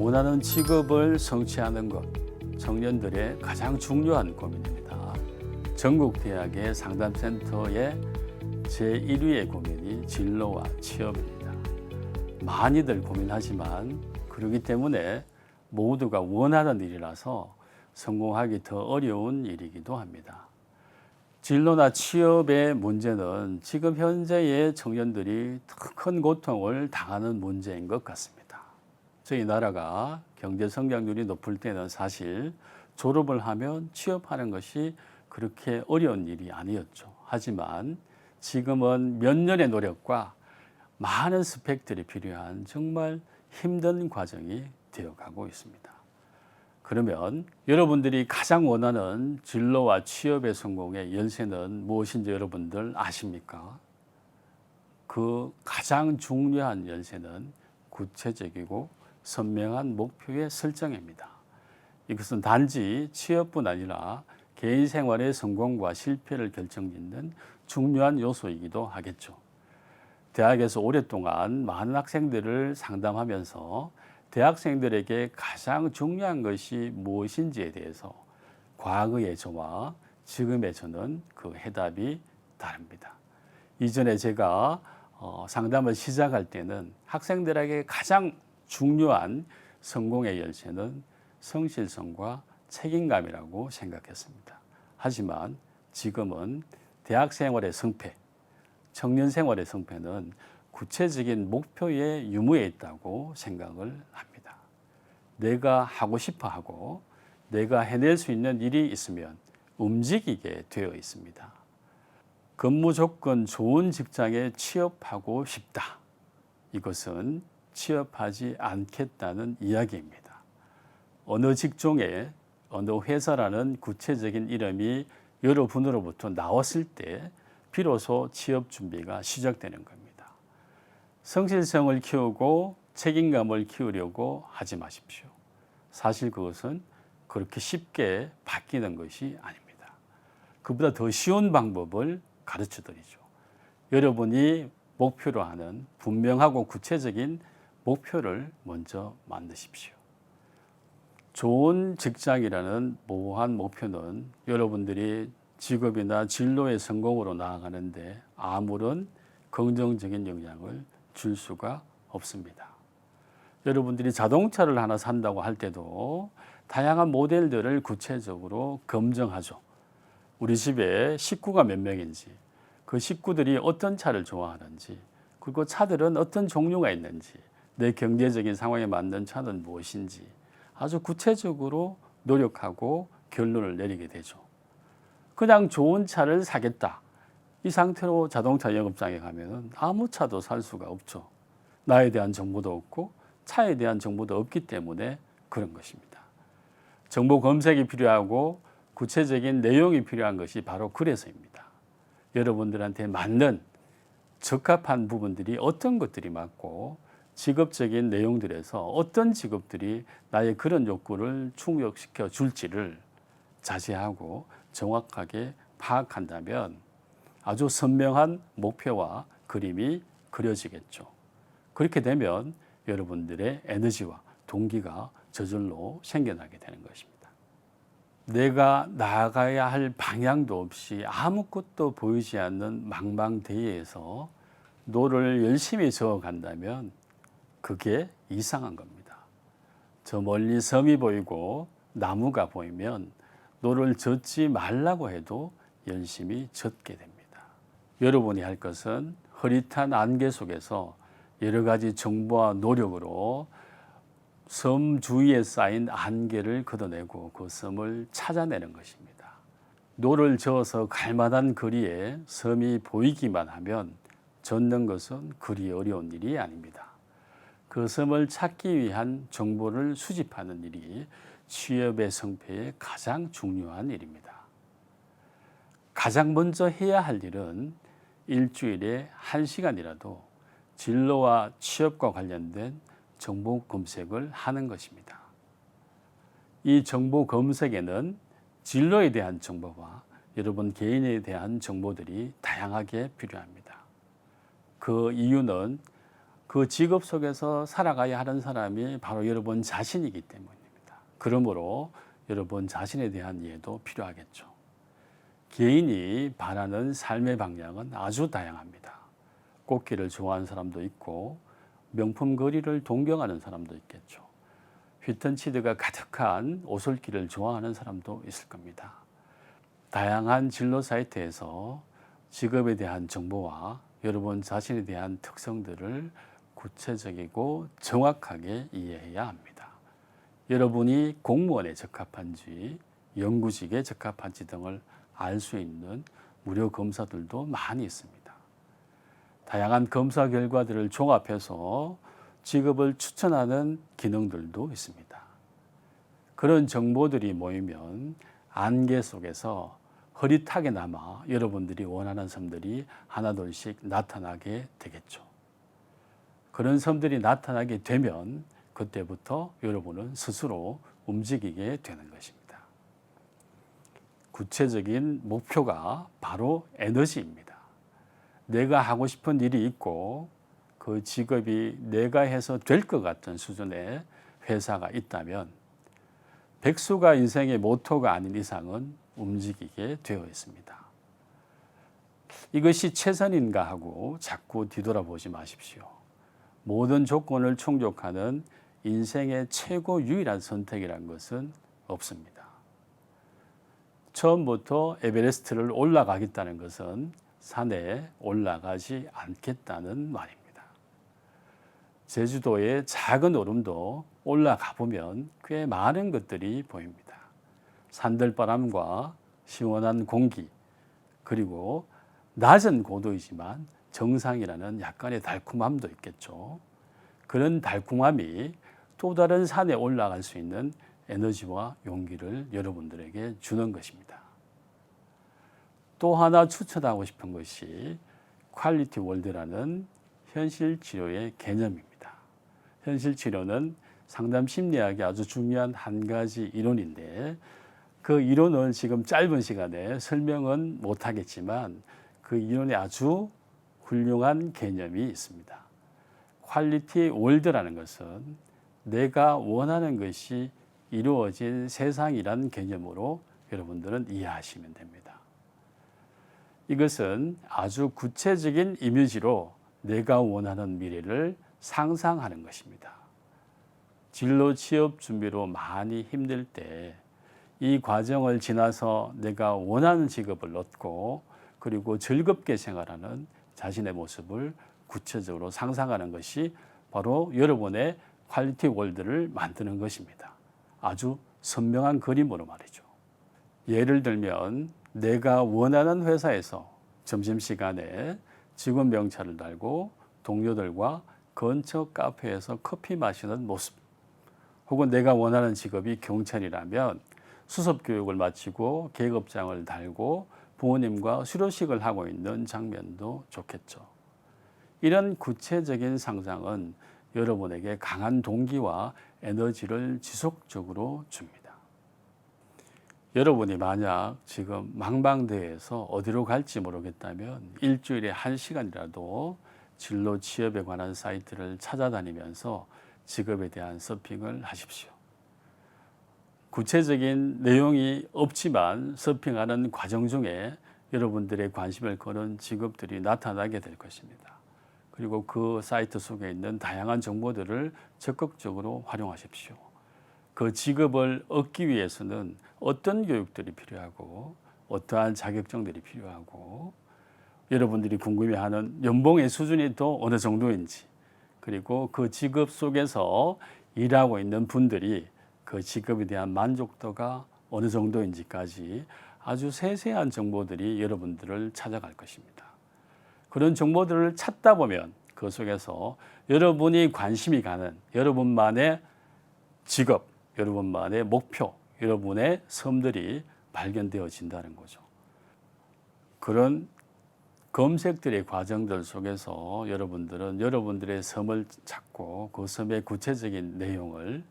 원하는 직업을 성취하는 것, 청년들의 가장 중요한 고민입니다. 전국 대학의 상담센터의 제1위의 고민이 진로와 취업입니다. 많이들 고민하지만 그렇기 때문에 모두가 원하는 일이라서 성공하기 더 어려운 일이기도 합니다. 진로나 취업의 문제는 지금 현재의 청년들이 큰 고통을 당하는 문제인 것 같습니다. 저희 나라가 경제 성장률이 높을 때는 사실 졸업을 하면 취업하는 것이 그렇게 어려운 일이 아니었죠. 하지만 지금은 몇 년의 노력과 많은 스펙들이 필요한 정말 힘든 과정이 되어가고 있습니다. 그러면 여러분들이 가장 원하는 진로와 취업의 성공의 열쇠는 무엇인지 여러분들 아십니까? 그 가장 중요한 열쇠는 구체적이고 선명한 목표의 설정입니다. 이것은 단지 취업뿐 아니라 개인 생활의 성공과 실패를 결정짓는 중요한 요소이기도 하겠죠. 대학에서 오랫동안 많은 학생들을 상담하면서 대학생들에게 가장 중요한 것이 무엇인지에 대해서 과거의 저와 지금의 저는 그 해답이 다릅니다. 이전에 제가 상담을 시작할 때는 학생들에게 가장 중요한 성공의 열쇠는 성실성과 책임감이라고 생각했습니다. 하지만 지금은 대학 생활의 성패, 청년 생활의 성패는 구체적인 목표의 유무에 있다고 생각을 합니다. 내가 하고 싶어 하고 내가 해낼 수 있는 일이 있으면 움직이게 되어 있습니다. 근무 조건 좋은 직장에 취업하고 싶다. 이것은 취업하지 않겠다는 이야기입니다. 어느 직종에 어느 회사라는 구체적인 이름이 여러분으로부터 나왔을 때 비로소 취업 준비가 시작되는 겁니다. 성실성을 키우고 책임감을 키우려고 하지 마십시오. 사실 그것은 그렇게 쉽게 바뀌는 것이 아닙니다. 그보다 더 쉬운 방법을 가르쳐 드리죠. 여러분이 목표로 하는 분명하고 구체적인 목표를 먼저 만드십시오. 좋은 직장이라는 모호한 목표는 여러분들이 직업이나 진로의 성공으로 나아가는데 아무런 긍정적인 영향을 줄 수가 없습니다. 여러분들이 자동차를 하나 산다고 할 때도 다양한 모델들을 구체적으로 검증하죠. 우리 집에 식구가 몇 명인지, 그 식구들이 어떤 차를 좋아하는지, 그리고 차들은 어떤 종류가 있는지, 내 경제적인 상황에 맞는 차는 무엇인지 아주 구체적으로 노력하고 결론을 내리게 되죠. 그냥 좋은 차를 사겠다. 이 상태로 자동차 영업장에 가면 아무 차도 살 수가 없죠. 나에 대한 정보도 없고 차에 대한 정보도 없기 때문에 그런 것입니다. 정보 검색이 필요하고 구체적인 내용이 필요한 것이 바로 그래서입니다. 여러분들한테 맞는 적합한 부분들이 어떤 것들이 맞고 직업적인 내용들에서 어떤 직업들이 나의 그런 욕구를 충족시켜 줄지를 자세하고 정확하게 파악한다면 아주 선명한 목표와 그림이 그려지겠죠. 그렇게 되면 여러분들의 에너지와 동기가 저절로 생겨나게 되는 것입니다. 내가 나아가야 할 방향도 없이 아무것도 보이지 않는 망망대해에서 노를 열심히 저어간다면 그게 이상한 겁니다. 저 멀리 섬이 보이고 나무가 보이면 노를 젓지 말라고 해도 열심히 젓게 됩니다. 여러분이 할 것은 흐릿한 안개 속에서 여러 가지 정보와 노력으로 섬 주위에 쌓인 안개를 걷어내고 그 섬을 찾아내는 것입니다. 노를 저어서 갈 만한 거리에 섬이 보이기만 하면 젓는 것은 그리 어려운 일이 아닙니다. 그 섬을 찾기 위한 정보를 수집하는 일이 취업의 성패의 가장 중요한 일입니다. 가장 먼저 해야 할 일은 일주일에 1시간이라도 진로와 취업과 관련된 정보 검색을 하는 것입니다. 이 정보 검색에는 진로에 대한 정보와 여러분 개인에 대한 정보들이 다양하게 필요합니다. 그 이유는 그 직업 속에서 살아가야 하는 사람이 바로 여러분 자신이기 때문입니다. 그러므로 여러분 자신에 대한 이해도 필요하겠죠. 개인이 바라는 삶의 방향은 아주 다양합니다. 꽃길을 좋아하는 사람도 있고 명품 거리를 동경하는 사람도 있겠죠. 휘턴치드가 가득한 오솔길을 좋아하는 사람도 있을 겁니다. 다양한 진로 사이트에서 직업에 대한 정보와 여러분 자신에 대한 특성들을 구체적이고 정확하게 이해해야 합니다. 여러분이 공무원에 적합한지 연구직에 적합한지 등을 알 수 있는 무료 검사들도 많이 있습니다. 다양한 검사 결과들을 종합해서 직업을 추천하는 기능들도 있습니다. 그런 정보들이 모이면 안개 속에서 흐릿하게나마 여러분들이 원하는 섬들이 하나둘씩 나타나게 되겠죠. 그런 섬들이 나타나게 되면 그때부터 여러분은 스스로 움직이게 되는 것입니다. 구체적인 목표가 바로 에너지입니다. 내가 하고 싶은 일이 있고 그 직업이 내가 해서 될 것 같은 수준의 회사가 있다면 백수가 인생의 모토가 아닌 이상은 움직이게 되어 있습니다. 이것이 최선인가 하고 자꾸 뒤돌아보지 마십시오. 모든 조건을 충족하는 인생의 최고 유일한 선택이란 것은 없습니다. 처음부터 에베레스트를 올라가겠다는 것은 산에 올라가지 않겠다는 말입니다. 제주도의 작은 오름도 올라가 보면 꽤 많은 것들이 보입니다. 산들바람과 시원한 공기, 그리고 낮은 고도이지만 정상이라는 약간의 달콤함도 있겠죠. 그런 달콤함이 또 다른 산에 올라갈 수 있는 에너지와 용기를 여러분들에게 주는 것입니다. 또 하나 추천하고 싶은 것이 퀄리티 월드라는 현실 치료의 개념입니다. 현실 치료는 상담 심리학의 아주 중요한 한 가지 이론인데 그 이론을 지금 짧은 시간에 설명은 못하겠지만 그 이론에 아주 훌륭한 개념이 있습니다. 퀄리티 월드라는 것은 내가 원하는 것이 이루어진 세상이란 개념으로 여러분들은 이해하시면 됩니다. 이것은 아주 구체적인 이미지로 내가 원하는 미래를 상상하는 것입니다. 진로 취업 준비로 많이 힘들 때 이 과정을 지나서 내가 원하는 직업을 얻고 그리고 즐겁게 생활하는 자신의 모습을 구체적으로 상상하는 것이 바로 여러분의 퀄리티 월드를 만드는 것입니다. 아주 선명한 그림으로 말이죠. 예를 들면 내가 원하는 회사에서 점심시간에 직원 명찰을 달고 동료들과 근처 카페에서 커피 마시는 모습, 혹은 내가 원하는 직업이 경찰이라면 수습교육을 마치고 계급장을 달고 부모님과 수료식을 하고 있는 장면도 좋겠죠. 이런 구체적인 상상은 여러분에게 강한 동기와 에너지를 지속적으로 줍니다. 여러분이 만약 지금 망방대에서 어디로 갈지 모르겠다면 일주일에 1시간이라도 진로 취업에 관한 사이트를 찾아다니면서 직업에 대한 서핑을 하십시오. 구체적인 내용이 없지만 서핑하는 과정 중에 여러분들의 관심을 거는 직업들이 나타나게 될 것입니다. 그리고 그 사이트 속에 있는 다양한 정보들을 적극적으로 활용하십시오. 그 직업을 얻기 위해서는 어떤 교육들이 필요하고 어떠한 자격증들이 필요하고 여러분들이 궁금해하는 연봉의 수준이 또 어느 정도인지, 그리고 그 직업 속에서 일하고 있는 분들이 그 직업에 대한 만족도가 어느 정도인지까지 아주 세세한 정보들이 여러분들을 찾아갈 것입니다. 그런 정보들을 찾다 보면 그 속에서 여러분이 관심이 가는 여러분만의 직업, 여러분만의 목표, 여러분의 섬들이 발견되어진다는 거죠. 그런 검색들의 과정들 속에서 여러분들은 여러분들의 섬을 찾고 그 섬의 구체적인 내용을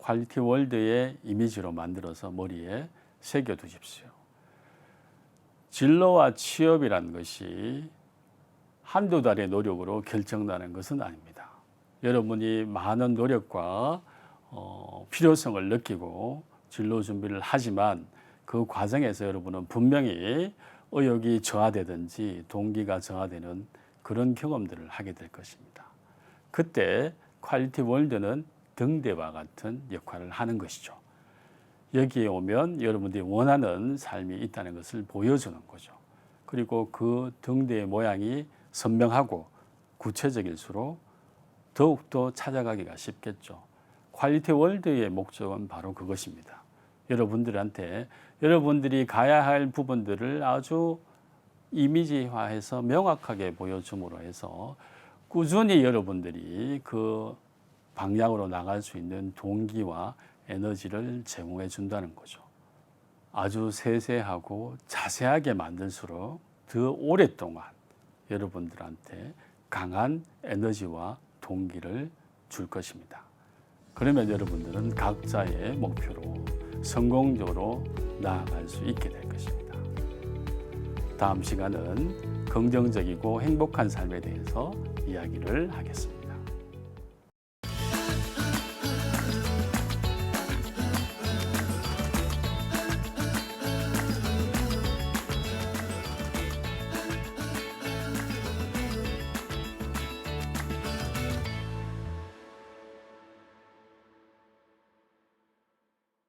퀄리티 월드의 이미지로 만들어서 머리에 새겨 두십시오. 진로와 취업이란 것이 한두 달의 노력으로 결정나는 것은 아닙니다. 여러분이 많은 노력과 필요성을 느끼고 진로 준비를 하지만 그 과정에서 여러분은 분명히 의욕이 저하되든지 동기가 저하되는 그런 경험들을 하게 될 것입니다. 그때 퀄리티 월드는 등대와 같은 역할을 하는 것이죠. 여기에 오면 여러분들이 원하는 삶이 있다는 것을 보여주는 거죠. 그리고 그 등대의 모양이 선명하고 구체적일수록 더욱더 찾아가기가 쉽겠죠. 퀄리티 월드의 목적은 바로 그것입니다. 여러분들한테 여러분들이 가야 할 부분들을 아주 이미지화해서 명확하게 보여줌으로 해서 꾸준히 여러분들이 그 방향으로 나갈 수 있는 동기와 에너지를 제공해 준다는 거죠. 아주 세세하고 자세하게 만들수록 더 오랫동안 여러분들한테 강한 에너지와 동기를 줄 것입니다. 그러면 여러분들은 각자의 목표로 성공적으로 나아갈 수 있게 될 것입니다. 다음 시간은 긍정적이고 행복한 삶에 대해서 이야기를 하겠습니다.